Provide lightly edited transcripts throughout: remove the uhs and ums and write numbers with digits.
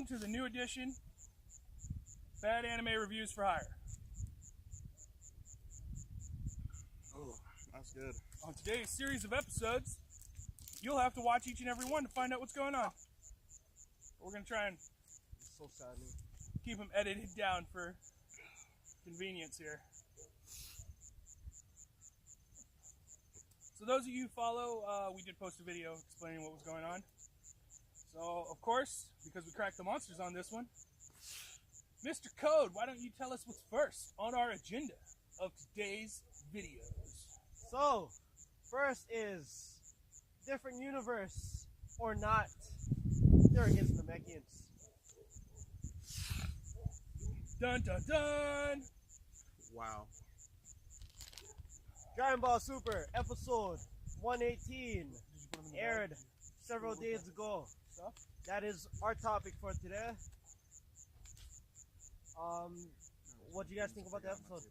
to the new edition, Bad Anime Reviews for Hire. Oh, that's good. On today's series of episodes, you'll have to watch each and every one to find out what's going on. We're going to try and It's so sad, man. keep them edited down for convenience here. So those of you who follow, we did post a video explaining what was going on. So, of course, because we cracked the monsters on this one, Mr. Code, why don't you tell us what's first on our agenda of today's videos? So, first is different universe or not. They're against the Namakians. Dun dun dun! Wow. Dragonball Super episode 118 aired several days ago. That is our topic for today. What do you guys think about the episode?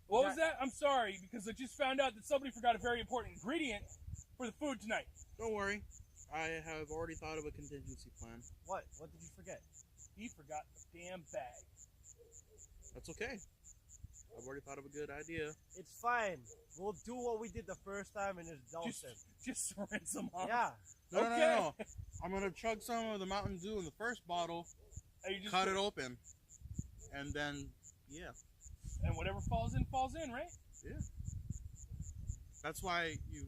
What was that? I'm sorry, because I just found out that somebody forgot a very important ingredient for the food tonight. Don't worry. I have already thought of a contingency plan. What? What did you forget? He forgot the damn bag. That's okay. I've already thought of a good idea. It's fine. We'll do what we did the first time and just dump it. Just rinse them off. Yeah. No. I'm going to chug some of the Mountain Dew in the first bottle, cut it open, and then, yeah. And whatever falls in, right? Yeah. That's why you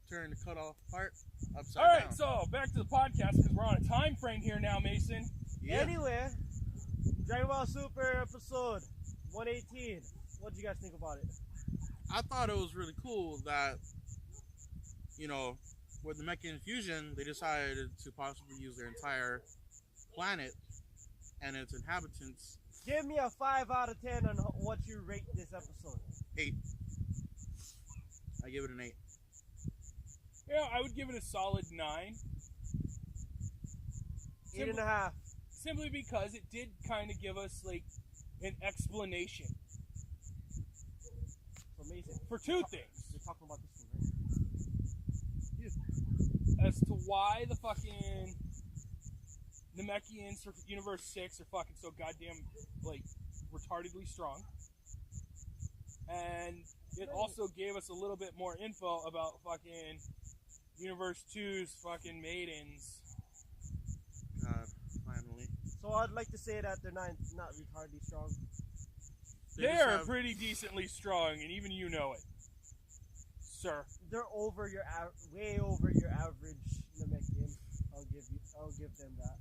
turn the cut off part upside down. Alright, so back to the podcast because we're on a time frame here now, Mason. Yeah. Anyway, Dragon Ball Super episode 118. What did you guys think about it? I thought it was really cool that, you know, with the Namakin fusion, they decided to possibly use their entire planet and its inhabitants. Give me a 5 out of 10 on what you rate this episode. 8. I give it an 8. Yeah, I would give it a solid 9. 8.5. Simply because it did kind of give us, like, an explanation. Amazing. For two things. You're talking about this one, right? Yeah. As to why the fucking Namakians for Universe 6 are fucking so goddamn, like, retardedly strong. And it also gave us a little bit more info about fucking Universe 2's fucking maidens. God, finally. So I'd like to say that they're not retardedly strong. They're pretty decently strong, and even you know it, sir. They're over your way over your average Namakian. I'll give them that.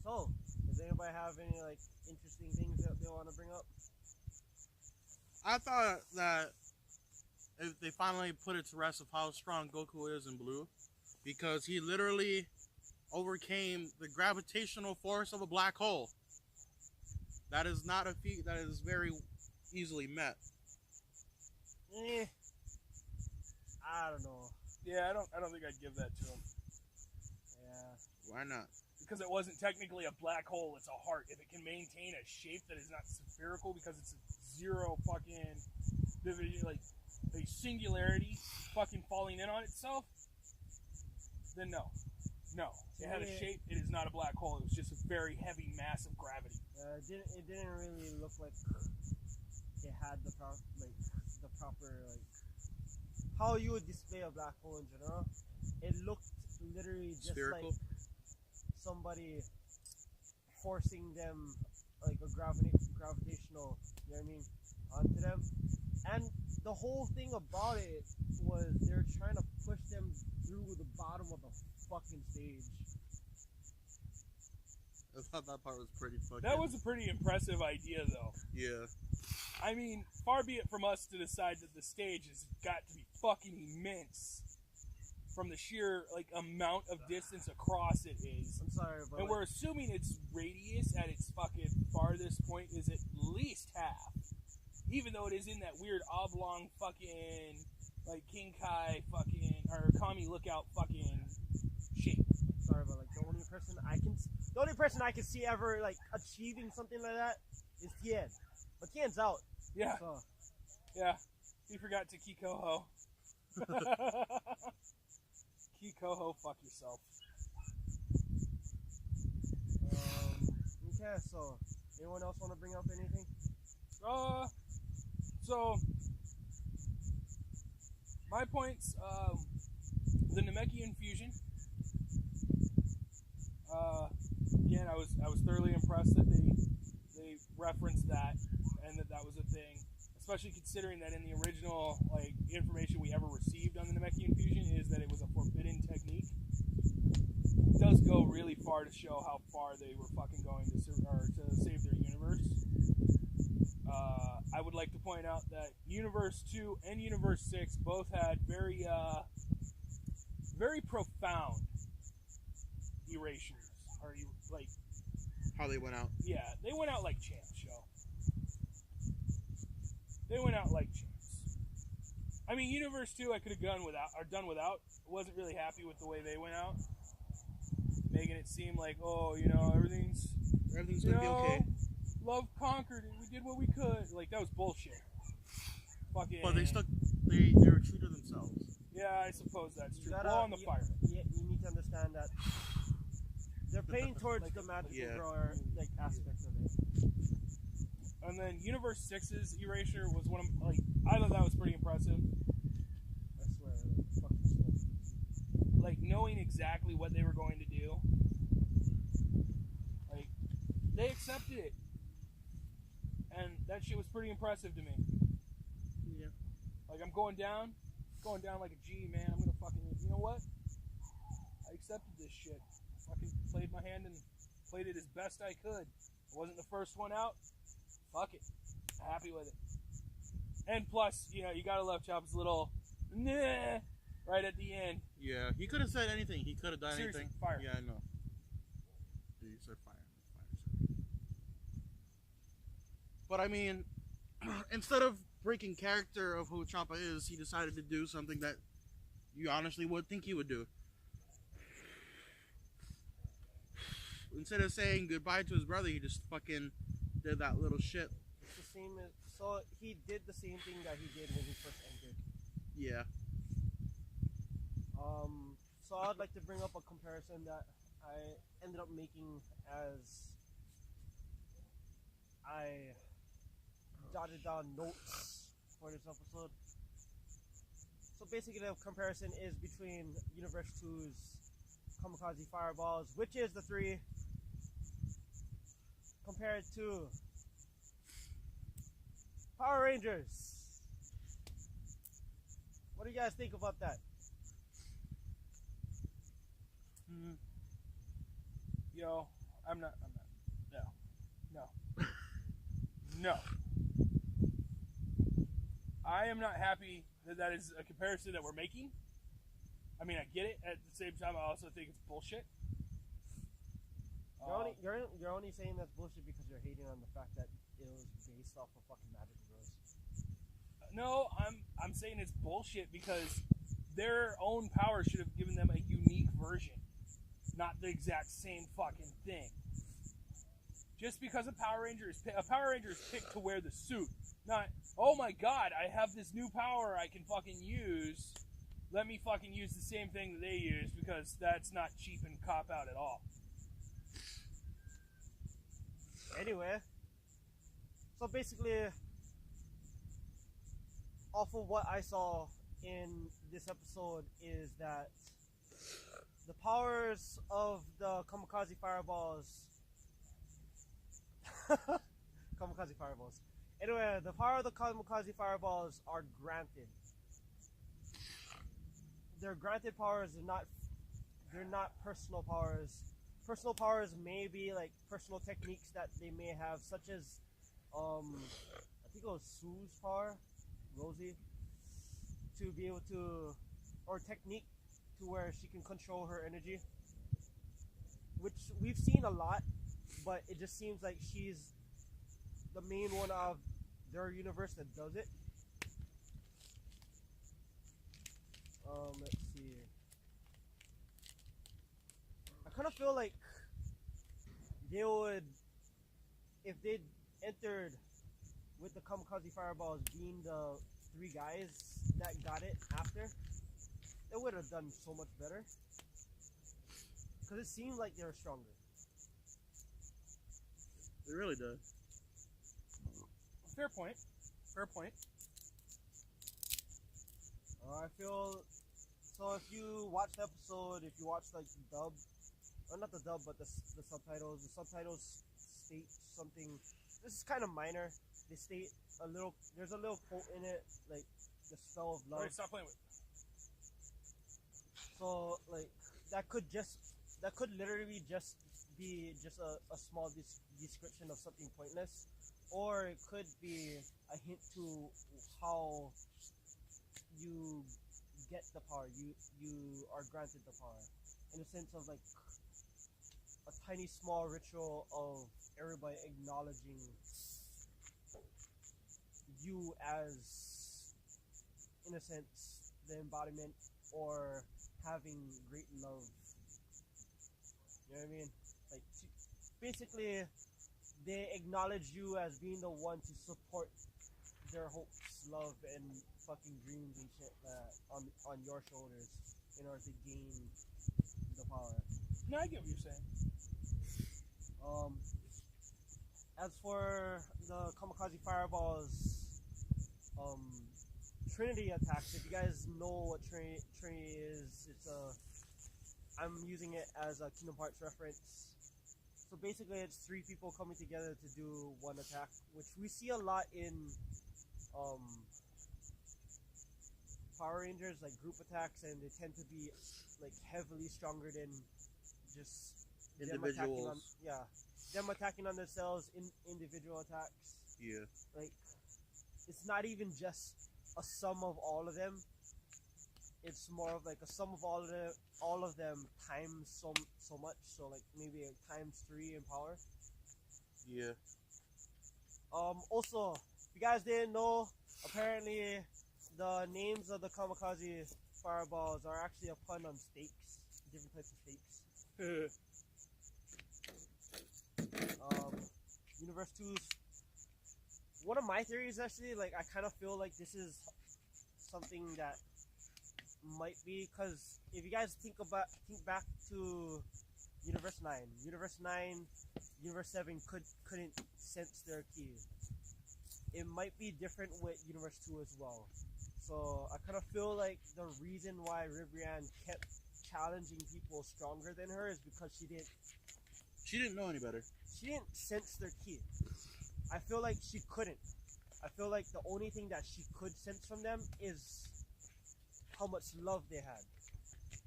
So, does anybody have any like interesting things that they want to bring up? I thought that if they finally put it to rest of how strong Goku is in Blue, because he literally overcame the gravitational force of a black hole. That is not a feat that is very easily met. I don't know. Yeah, I don't think I'd give that to him. Yeah. Why not? Because it wasn't technically a black hole, it's a heart. If it can maintain a shape that is not spherical because it's a zero fucking division, like a singularity fucking falling in on itself, then no. No. It had a shape, it is not a black hole. It was just a very heavy mass of gravity. It didn't really look like it had the proper how you would display a black hole in general. It looked literally just spherical? like somebody forcing them like a gravitational, you know what I mean, onto them. And the whole thing about it was they're trying to push them through the bottom of the fucking stage. I thought that part was pretty fucking... That was a pretty impressive idea, though. Yeah. I mean, far be it from us to decide that the stage has got to be fucking immense from the sheer, like, amount of distance across it is. I'm sorry, but... And we're assuming its radius at its fucking farthest point is at least half. Even though it is in that weird oblong fucking, like, King Kai fucking, or Kami Lookout fucking shape. Sorry, but, like, the only person I can see ever, like, achieving something like that is Tien. But Tien's out. Yeah. So. Yeah. He forgot to Kikoho. Kikoho, fuck yourself. Okay, so anyone else want to bring up anything? So my points, the Namakin fusion. Again, I was thoroughly impressed that they referenced that and that was a thing. Especially considering that in the original information we ever received on the Namakin fusion is that it was a forbidden technique. It does go really far to show how far they were fucking going to save their universe. I would like to point out that Universe 2 and Universe 6 both had very profound erasures. How they went out. Yeah, they went out like champs, yo. They went out like champs. I mean, Universe 2 I could have done without. I wasn't really happy with the way they went out. Making it seem like, everything's gonna be okay. Love conquered it. We did what we could. That was bullshit. Fucking. But they were true to themselves. Yeah, I suppose that's true. Blow on the fire. You need to understand that they're playing towards the magical grower aspect of it. And then Universe 6's erasure was one of I thought that was pretty impressive. I swear, fuck this stuff. Knowing exactly what they were going to do. They accepted it. And that shit was pretty impressive to me. Yeah. I'm going down like a G, man. I'm gonna fucking, you know what? I accepted this shit. Fucking played my hand and played it as best I could. I wasn't the first one out. Fuck it. Happy with it. And plus, you gotta love Chop's little nah right at the end. Yeah, he could have said anything. He could have done Seriously, anything. fire. Yeah, I know. Dude, you said fire. But I mean, instead of breaking character of who Champa is, he decided to do something that you honestly would think he would do. Instead of saying goodbye to his brother, he just fucking did that little shit. It's the same. So he did the same thing that he did when he first entered. Yeah. So I'd like to bring up a comparison that I ended up making as I jotted down notes for this episode. So basically the comparison is between Universe 2's Kamikaze Fireballs, which is the 3, compared to Power Rangers. What do you guys think about that? Yo, I'm not. No. I am not happy that is a comparison that we're making. I mean, I get it. At the same time, I also think it's bullshit. You're only saying that's bullshit because you're hating on the fact that it was based off of fucking Magic Bros. No, I'm saying it's bullshit because their own power should have given them a unique version, not the exact same fucking thing. Just because a Power Ranger is picked to wear the suit, not, oh my god, I have this new power I can fucking use. Let me fucking use the same thing that they use because that's not cheap and cop out at all. Anyway, so basically, off of what I saw in this episode is that the powers of the Kamikaze Fireballs Kamikaze Fireballs. Anyway, the power of the Kamikaze Fireballs are granted. They're granted powers, they're not personal powers. Personal powers may be personal techniques that they may have, such as I think it was Sue's power, Rosie, to be able to, or technique to where she can control her energy, which we've seen a lot, but it just seems like she's the main one of their universe that does it. Let's see. I kind of feel like they would, if they entered with the Kamikaze Fireballs being the 3 guys that got it after, it would have done so much better. Because it seemed like they were stronger. It really does. Fair point. Fair point. I feel so. If you watch the episode, if you watch like the dub, or not the dub, but the subtitles. The subtitles state something. This is kind of minor. They state a little. There's a little quote in it, like the spell of love. Alright, stop playing with it. So like that could literally just be just a small description of something pointless, or it could be a hint to how you get the power. You are granted the power, in the sense of like a tiny small ritual of everybody acknowledging you as, in a sense, the embodiment or having great love. You know what I mean? Like, basically, they acknowledge you as being the one to support their hopes, love, and fucking dreams and shit on your shoulders in order to gain the power. No, I get what you're saying. As for the kamikaze fireballs, Trinity attacks. If you guys know what Trinity is, I'm using it as a Kingdom Hearts reference. So basically, it's 3 people coming together to do one attack, which we see a lot in Power Rangers, like group attacks, and they tend to be like heavily stronger than just individuals. Them attacking on themselves in individual attacks. Yeah. Like, it's not even just a sum of all of them. It's more of like a sum of all of them times so much. So like maybe times 3 in power. Yeah. Also, if you guys didn't know, apparently the names of the kamikaze fireballs are actually a pun on steaks, different types of steaks. Universe 2's one of my theories, actually. Like, I kind of feel like this is something that might be, because if you guys think back to Universe 9, Universe 7 couldn't sense their ki. It might be different with Universe 2 as well. So I kind of feel like the reason why Ribrianne kept challenging people stronger than her is because she didn't know any better. She didn't sense their ki. I feel like she couldn't. I feel like the only thing that she could sense from them is how much love they had.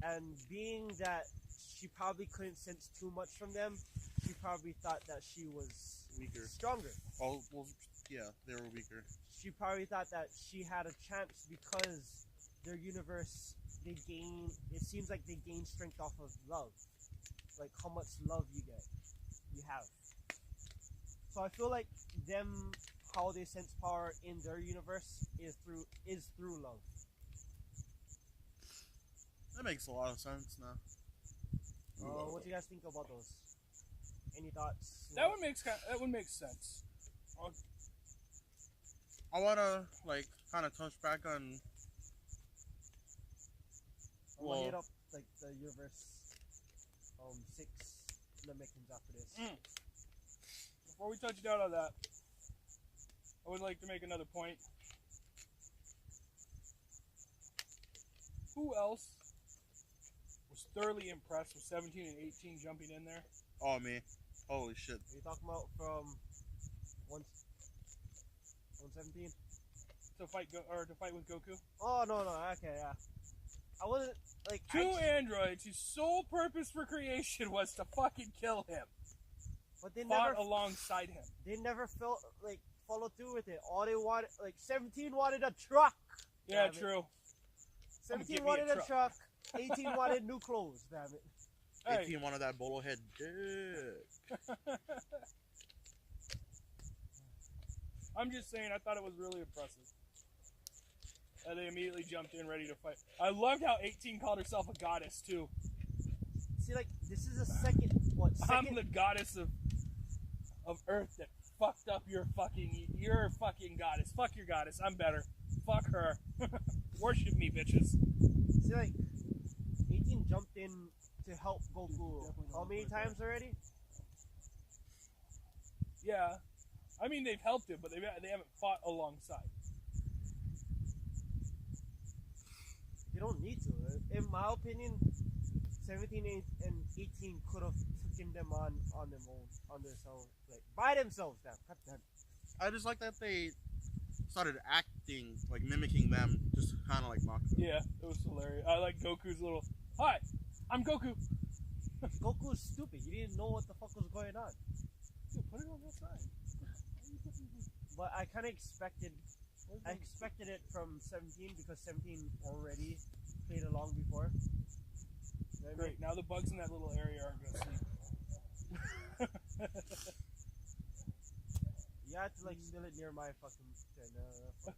And being that she probably couldn't sense too much from them, she probably thought that she was weaker, stronger. Oh, well, yeah, they were weaker. She probably thought that she had a chance because their universe, it seems like they gain strength off of love. Like how much love you have. So I feel like how they sense power in their universe is through love. That makes a lot of sense now. What do you guys think about those? Any thoughts? That would make sense. I wanna kind of touch back on. I want to hit up like the universe 6 Namakins after this. Before we touch down on that, I would like to make another point. Who else was thoroughly impressed with 17 and 18 jumping in there? Oh, me. Holy shit. Are you talking about from 117? To fight with Goku? Oh, no, okay, yeah. I wasn't, like... Androids whose sole purpose for creation was to fucking kill him. But they fought never... alongside him. They never followed through with it. All they wanted... 17 wanted a truck! Yeah, true. 17 wanted a truck. 18 wanted new clothes, damn it. Hey. 18 wanted that bolo head dick. I'm just saying, I thought it was really impressive. And they immediately jumped in ready to fight. I loved how 18 called herself a goddess, too. See, this is a second... I'm the goddess of Earth that fucked up your fucking goddess. Fuck your goddess. I'm better. Fuck her. Worship me, bitches. See, like, 18 jumped in to help Goku how many times already? Yeah. I mean, they've helped him, but they haven't fought alongside. You don't need to. In my opinion, 17 and 18 could have taken them on their own, on themselves, like by themselves. Now, cut them. I just like that they started acting like mimicking them, just kind of like mocking them. Yeah, it was hilarious. I like Goku's little, "Hi, I'm Goku." Goku's stupid. He didn't know what the fuck was going on. Dude, put it on that side. But I kind of expected it from 17 because 17 already played along before. You know what I mean? Great. Now the bugs in that little area aren't gonna sleep. You had to like steal it near my fucking.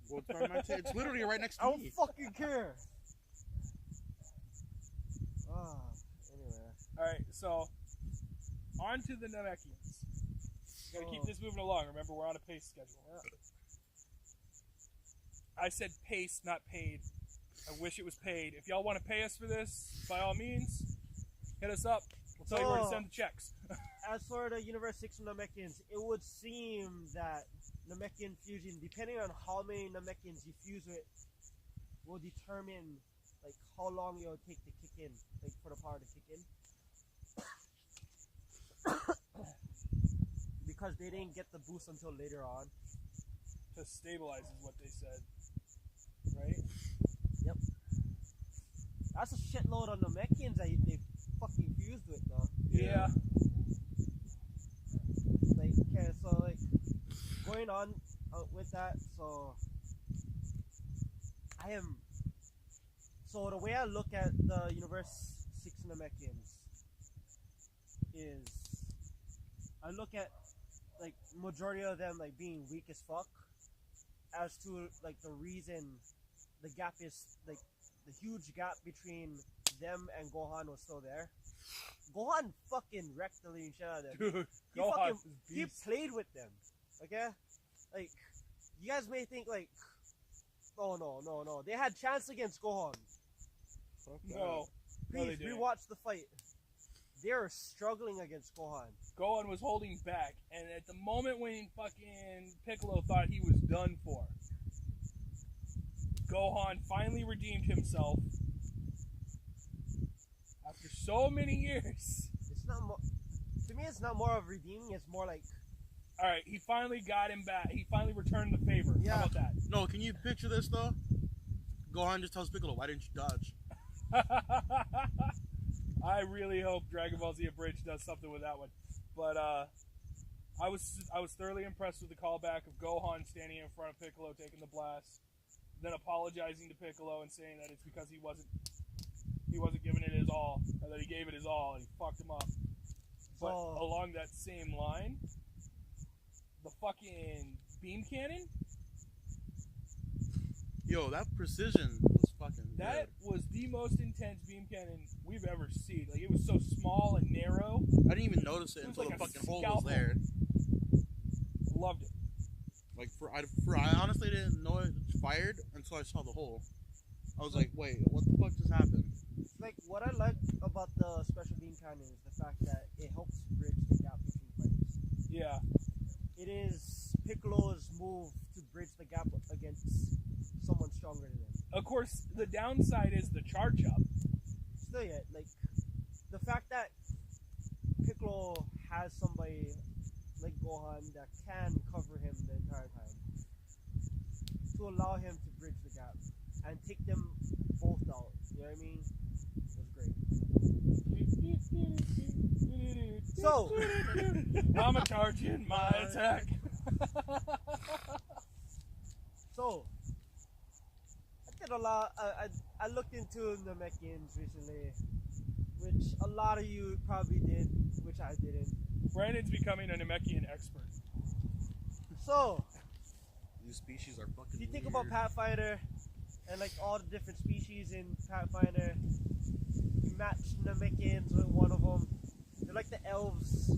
Well, it's literally right next I to don't me. fucking care. Anyway. Alright, so on to the Namakians. Gotta keep this moving along. Remember, we're on a pace schedule. Yeah. I said pace, not paid. I wish it was paid. If y'all want to pay us for this, by all means, hit us up. We'll tell you where to send the checks. As for the Universe 6 Namekians, it would seem that Namekian fusion, depending on how many Namekians you fuse with, will determine like how long it'll take to kick in, like for the power to kick in. Because they didn't get the boost until later on. To stabilize is what they said. Right? Yep. That's a shitload on Namekians that they fucking fused with though. Yeah. Like, okay, so like, going on with that, so the way I look at the Universe 6 Namekians is, I look at, like, majority of them, like, being weak as fuck, as to, like, the reason the gap is, like, the huge gap between them and Gohan was still there. Gohan fucking wrecked the living shit out of them. Dude, Gohan is He beast. played with them, okay? Like, you guys may think, like, oh, no. They had chance against Gohan. No. No, they Please, didn't. rewatch the fight. They were struggling against Gohan. Gohan was holding back, and at the moment when fucking Piccolo thought he was done for, Gohan finally redeemed himself after so many years. It's not more. To me, it's not more of redeeming. It's more like, Alright, he finally got him back. He finally returned the favor. Yeah. How about that? No, can you picture this though? Gohan just tells Piccolo, "Why didn't you dodge?" I really hope Dragon Ball Z Abridged does something with that one. But I was thoroughly impressed with the callback of Gohan standing in front of Piccolo taking the blast, then apologizing to Piccolo and saying that it's because he wasn't giving it his all, or that he gave it his all and he fucked him up. But along that same line, the fucking beam cannon, Yo, that precision was fucking that good. was the most intense beam cannon we've ever seen. Like, it was so small and narrow. I didn't even notice it It was until like the a fucking hole scalpel. was there. Loved it. Like I honestly didn't know it fired until I saw the hole. I was like, wait, what the fuck just happened? like what I like about the special beam cannon is the fact that it helps bridge the gap between fighters. Yeah. It is Piccolo's move to bridge the gap against someone stronger than him. Of course, the downside is the charge up. Still yet, like, the fact that Piccolo has somebody like Gohan that can cover him the entire time to allow him to bridge the gap and take them both out, you know what I mean? It was great. So, I'm a charging my attack. so I did a lot. I looked into Namekians recently, which a lot of you probably did, which I didn't. Brandon's becoming a Namakian expert. So, These species are fucking if you think weird. about Pathfinder and like all the different species in Pathfinder, you match Namakians with one of them. They're like the elves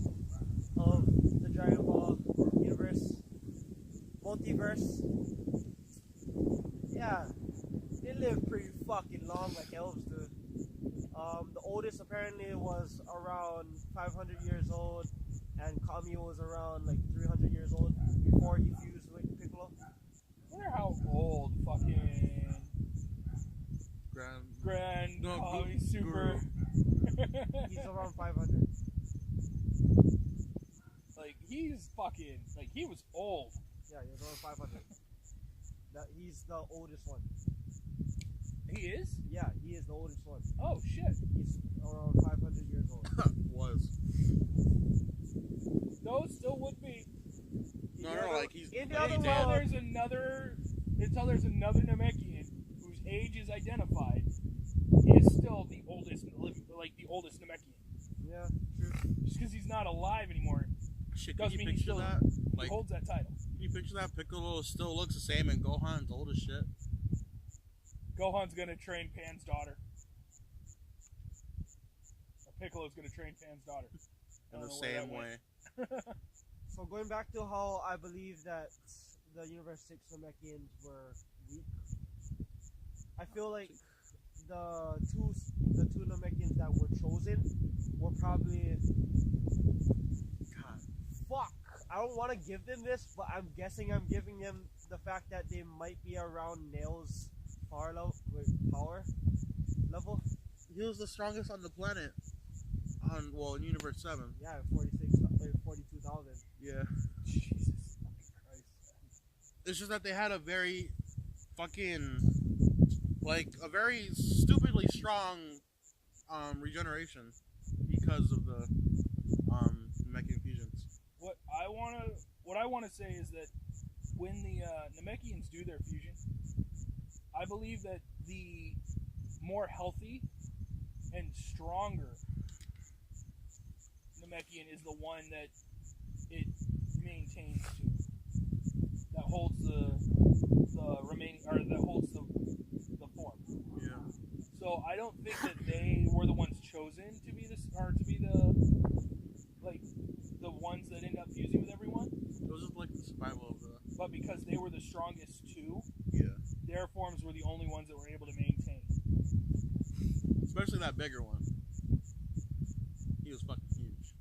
of the Dragon Ball universe, multiverse. Yeah, they live pretty fucking long like elves do. The oldest apparently was around 500 years old, and Kami was around like 300 years old before he fused with Piccolo. I wonder how old fucking Grand No, Kami Super. He's around 500. Like, he's fucking, like, he was old. Yeah, he was around 500. He's the oldest one. He is? Yeah, he is the oldest one. Oh, shit. He's around 500 years old. Was. No, still would be. No, like he's. In the other Until world, there's another Namekian whose age is identified, is still the oldest, like the oldest Namekian. yeah, true. Just because he's not alive anymore Shit, can doesn't you mean he picture still that? Like, holds that title. can you picture that? Piccolo still looks the same, and Gohan's old as shit. Gohan's gonna train Pan's daughter. Or Piccolo's gonna train Pan's daughter. In the same way. So going back to how I believe that the Universe 6 Namekians were weak, I feel like the two Namekians that were chosen were probably fuck. I don't want to give them this, but I'm guessing I'm giving them the fact that they might be around Nail's power level. He was the strongest on the planet. In Universe 7. Yeah, 42,000. Yeah. Jesus fucking Christ. It's just that they had a very fucking, like, a very stupidly strong regeneration because of the Namekian fusions. What I wanna say is that when the Namekians do their fusion, I believe that the more healthy and stronger Namekian is the one that it maintains to. That holds the remaining, or that holds the form. Yeah. So I don't think that they were the ones chosen to be this, or to be the ones that end up fusing with everyone. It was just like the survival of the. But because they were the strongest two, Yeah. their forms were the only ones that were able to maintain. Especially that bigger one. He was fucking huge.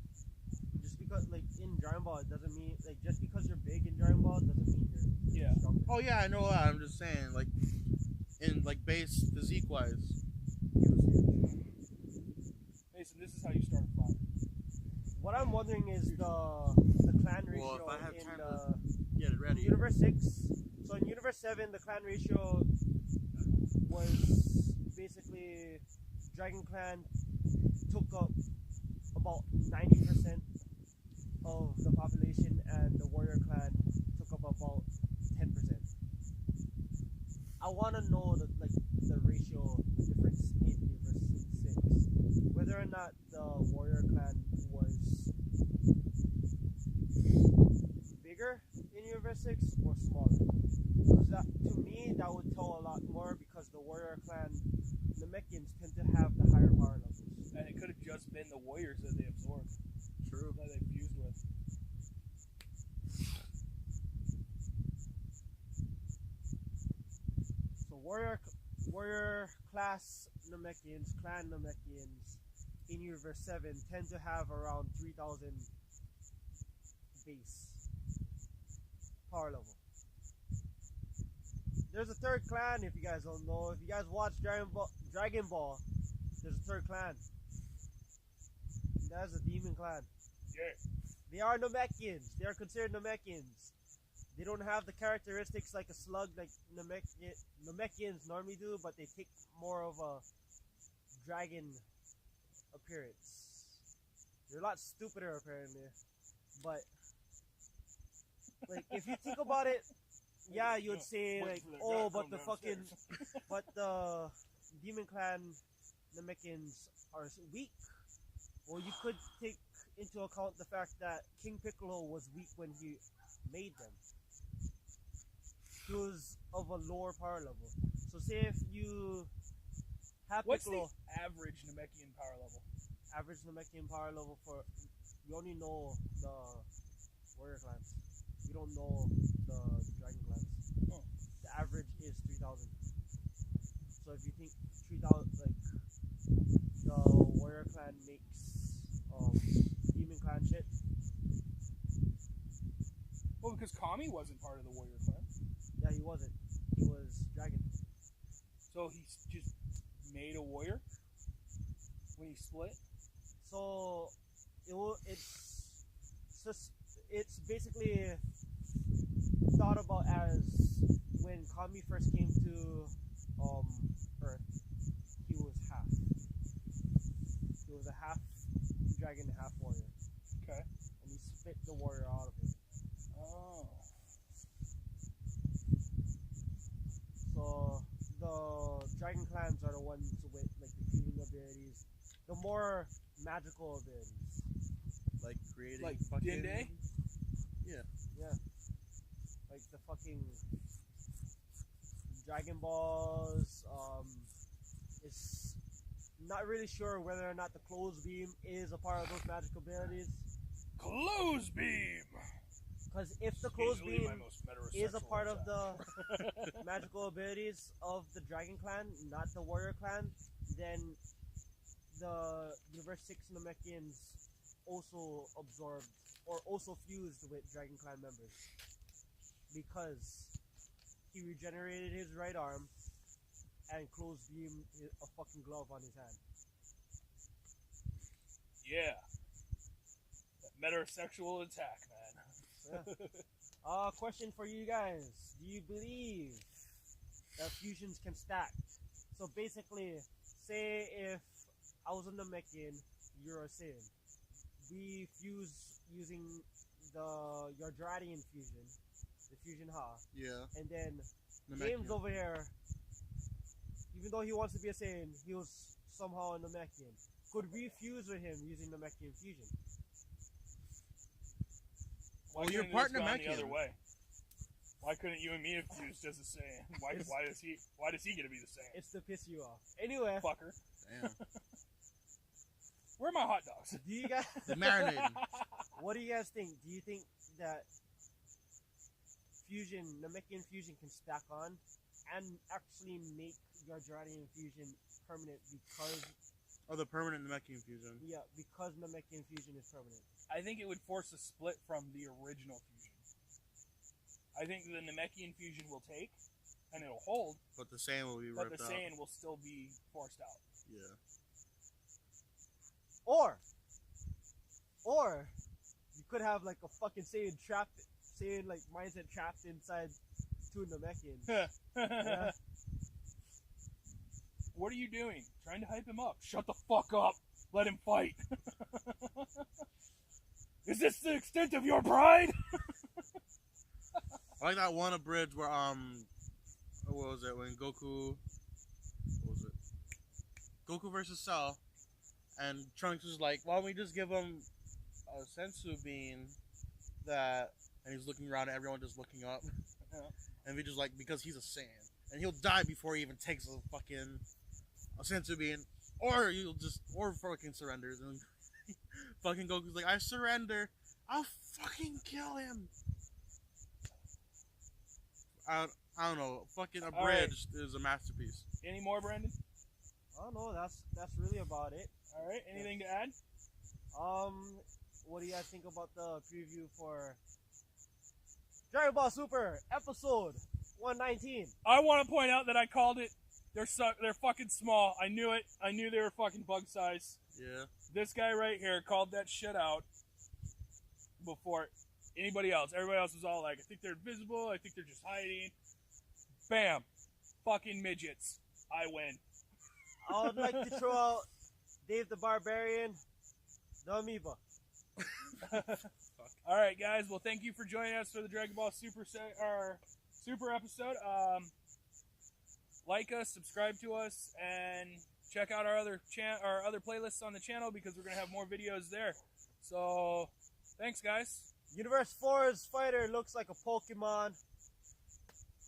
Just because, like, in Dragon Ball, it doesn't mean, like, just because you're big in Dragon Ball doesn't mean you're Yeah. stronger. Oh yeah, I know that. I'm just saying, like, in like base physique wise. Mason, this is how you start a fire. What I'm wondering is the clan ratio Well, if I have in time to get it in ready. Universe 6. So in Universe 7, the clan ratio was basically Dragon Clan took up about 90% of the population, and the Warrior Clan took up about 10%. I want to know the ratio difference in Universe 6, whether or not the Warrior Clan was bigger in Universe 6 or smaller. Because that, to me, that would tell a lot more, because the Warrior Clan, the Namekians tend to have the higher power levels. And it could have just been the warriors that they absorbed. True. That they fused with. So warrior class Namekians, clan Namekians in Universe 7 tend to have around 3,000 base power level. There's a third clan, if you guys don't know. If you guys watch Dragon Ball, there's a third clan. That's a demon clan. Yeah. They are Namekians. They are considered Namekians. They don't have the characteristics like a slug like Namekians normally do, but they take more of a dragon appearance. They're a lot stupider apparently. But like, if you think about it, yeah, you would say Wait like, for their oh, dad but to the come fucking, downstairs. but the demon clan Namekians are weak. Well, you could take into account the fact that King Piccolo was weak when he made them. He was of a lower power level. So say if you have What's Piccolo, the average Namekian power level? average Namekian power level for, you only know the warrior clans. You don't know the dragon clans. Oh. The average is 3,000. So if you think 3,000, like the warrior clan makes demon clan shit. Well, because Kami wasn't part of the warrior clan. Yeah, he wasn't. He was dragon. So he just made a warrior when he split. So it's basically thought about as when Kami first came to Earth, he was half. He was a half dragon, half warrior. Okay. And he spit the warrior out of him. Oh. So the dragon clans are the ones with like the healing abilities, the more magical abilities. Like creating Like fucking... Dende? Yeah. Yeah. Like the fucking Dragonballs, it's not really sure whether or not the close beam is a part of those magical abilities. Close beam! Because if the close Easily beam my most is a metrosexual part of attack. the magical abilities of the Dragon Clan, not the Warrior Clan, then the Universe 6 Namakians also absorbed or also fused with Dragon Clan members. Because he regenerated his right arm and close beam a fucking glove on his hand. Yeah. That metrosexual attack, man. Yeah. Question for you guys. Do you believe that fusions can stack? So basically, say if I was a Namakin, you're a Saiyan. We fuse using the Yardradian fusion, the fusion Ha. Yeah. And then Namakin. James over here, even though he wants to be a Saiyan, he was somehow a Namakian. Could we fuse with him using Namakian fusion? Why Well, you're couldn't it part just gone Namakian. the other way? Why couldn't you and me have fused as a Saiyan? Why does he get to be the Saiyan? It's to piss you off. Anyway, Fucker. Damn. Where are my hot dogs? do you guys? The marinating. What do you guys think? Do you think that fusion, Namakian fusion, can stack on and actually make Yardradian fusion permanent because? Oh, the permanent Namakian fusion. Yeah, because Namakian fusion is permanent. I think it would force a split from the original fusion. I think the Namakian fusion will take, and it'll hold, But the Saiyan will be but ripped the out. Saiyan will still be forced out. Yeah. Or you could have like a fucking Saiyan like mindset trapped inside two Namakians. Yeah. What are you doing? Trying to hype him up. Shut the fuck up. Let him fight. Is this the extent of your pride? I like that one abridge where what was it when Goku? What was it? Goku versus Cell, and Trunks was like, "Why don't we just give him a sensu bean that?" And he's looking around, and everyone just looking up, and we just like because he's a Saiyan, and he'll die before he even takes a sensu bean, or fucking surrenders, and fucking Goku's like, "I surrender. I'll fucking kill him." I don't know. Fucking Abridged is a masterpiece. Any more, Brandon? I don't know. That's really about it. All right. Anything to add? What do you guys think about the preview for Dragon Ball Super episode 119? I want to point out that I called it. They're fucking small. I knew it. I knew they were fucking bug size. Yeah. This guy right here called that shit out before anybody else. Everybody else was all like, I think they're invisible. I think they're just hiding. Bam. Fucking midgets. I win. I would like to throw out Dave the Barbarian, the Amoeba. All right, guys. Well, thank you for joining us for the Dragon Ball Super episode. Like us, subscribe to us, and check out our other playlists on the channel because we're gonna have more videos there. So, thanks, guys. Universe 4's fighter looks like a Pokemon.